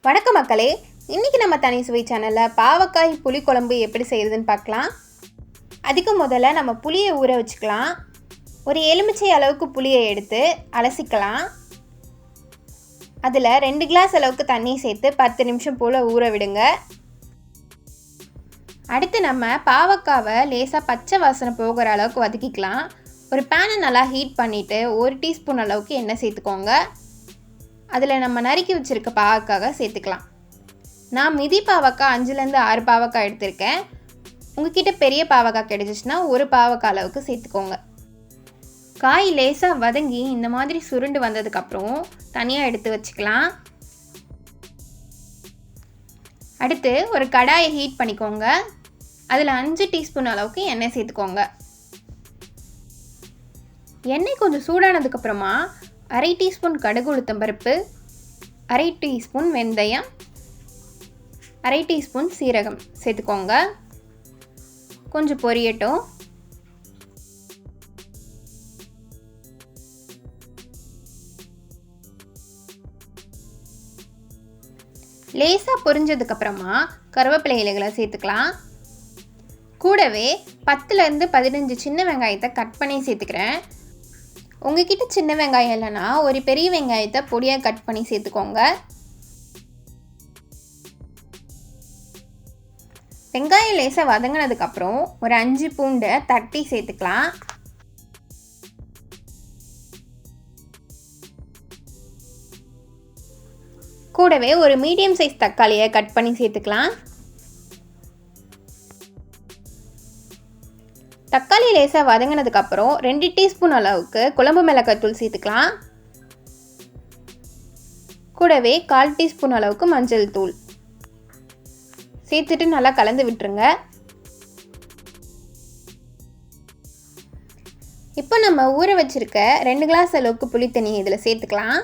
வணக்கம் மக்களே, இன்றைக்கி நம்ம தனி சுவை சேனலில் பாவக்காய் புளி குழம்பு எப்படி செய்கிறதுன்னு பார்க்கலாம். அதுக்கு முதல்ல நம்ம புளியை ஊற வச்சுக்கலாம். ஒரு எலுமிச்சை அளவுக்கு புளியை எடுத்து அலசிக்கலாம். அதில் 2 கிளாஸ் அளவுக்கு தண்ணி சேர்த்து 10 நிமிஷம் போல் ஊற விடுங்க. அடுத்து நம்ம பாவக்காவை லேசாக பச்சை வாசனை போகிற அளவுக்கு வதக்கிக்கலாம். ஒரு பேனை நல்லா ஹீட் பண்ணிவிட்டு 1 டீஸ்பூன் அளவுக்கு எண்ணெய் சேர்த்துக்கோங்க. அதில் நம்ம நறுக்கி வச்சுருக்க பாவக்காவை சேர்த்துக்கலாம். நான் மிதி பாவக்காய் 5லேருந்து 6 பாவக்காய் எடுத்திருக்கேன். உங்ககிட்ட பெரிய பாவக்காய் கிடைச்சிச்சுன்னா 1 பாவக்காய் அளவுக்கு சேர்த்துக்கோங்க. காய் லேசாக வதங்கி இந்த மாதிரி சுருண்டு வந்ததுக்கப்புறம் தனியாக எடுத்து வச்சுக்கலாம். அடுத்து ஒரு கடாயை ஹீட் பண்ணிக்கோங்க. அதில் 5 டீஸ்பூன் அளவுக்கு எண்ணெய் சேர்த்துக்கோங்க. எண்ணெய் கொஞ்சம் சூடானதுக்கப்புறமா 1/2 டீஸ்பூன் கடுகு உளுத்தம்பருப்பு, 1/2 டீஸ்பூன் வெந்தயம், 1/2 டீஸ்பூன் சீரகம் சேர்த்துக்கோங்க. கொஞ்சம் பொரியட்டும். லேசாக பொரிஞ்சதுக்கப்புறமா கருவேப்பிலை இலைகளை சேர்த்துக்கலாம். கூடவே 10லேருந்து 15 சின்ன வெங்காயத்தை கட் பண்ணி சேர்த்துக்கிறேன். உங்ககிட்ட சின்ன வெங்காயம் இல்லைன்னா ஒரு பெரிய வெங்காயத்தை பொடியாக கட் பண்ணி சேர்த்துக்கோங்க. வெங்காயம் லேசாக வதங்கினதுக்கப்புறம் ஒரு 5 பூண்டை தட்டி சேர்த்துக்கலாம். கூடவே ஒரு மீடியம் சைஸ் தக்காளியை கட் பண்ணி சேர்த்துக்கலாம். தக்காளி லேசாக வதங்கினதுக்கப்புறம் 2 டீஸ்பூன் அளவுக்கு குழம்பு மிளகாய்த்தூள் சேர்த்துக்கலாம். கூடவே 1/4 டீஸ்பூன் அளவுக்கு மஞ்சள் தூள் சேர்த்துட்டு நல்லா கலந்து விட்டுருங்க. இப்போ நம்ம ஊற வச்சுருக்க 2 கிளாஸ் அளவுக்கு புளி தண்ணி இதில் சேர்த்துக்கலாம்.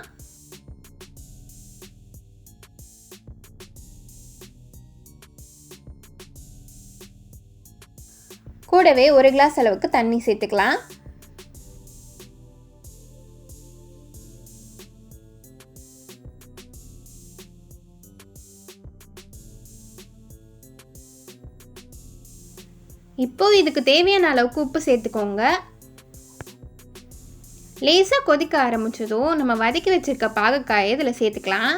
கூடவே 1 கிளாஸ் அளவுக்கு தண்ணி சேர்த்துக்கலாம். இப்போ இதுக்கு தேவையான அளவுக்கு உப்பு சேர்த்துக்கோங்க. லேசாக கொதிக்க ஆரம்பிச்சதும் நம்ம வதக்கி வச்சிருக்க பாவக்காயை இதில் சேர்த்துக்கலாம்.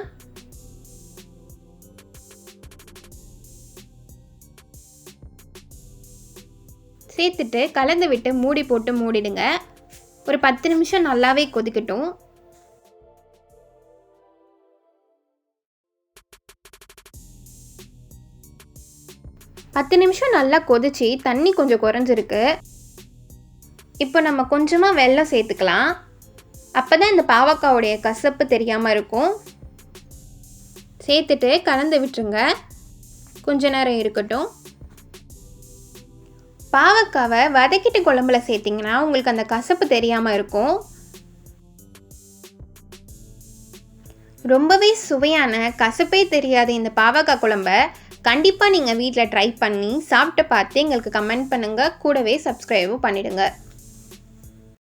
சேர்த்துட்டு கலந்து விட்டு மூடி போட்டு மூடிடுங்க. ஒரு 10 நிமிஷம் நல்லாவே கொதிக்கட்டும். பத்து நிமிஷம் நல்லா கொதிச்சு தண்ணி கொஞ்சம் குறைஞ்சிருக்கு. இப்போ நம்ம கொஞ்சமாக வெல்லம் சேர்த்துக்கலாம். அப்போ தான் இந்த பாவக்காவுடைய கசப்பு தெரியாமல் இருக்கும். சேர்த்துட்டு கலந்து விட்டுருங்க. கொஞ்ச நேரம் இருக்கட்டும். பாவக்காவை வதக்கிட்டு குழம்புல சேர்த்திங்கன்னா உங்களுக்கு அந்த கசப்பு தெரியாமல் இருக்கும். ரொம்பவே சுவையான கசப்பே தெரியாத இந்த பாவக்காய் குழம்பை கண்டிப்பாக நீங்கள் வீட்டில் ட்ரை பண்ணி சாப்பிட்டு பார்த்து எங்களுக்கு கமெண்ட் பண்ணுங்கள். கூடவே சப்ஸ்கிரைபும் பண்ணிவிடுங்க.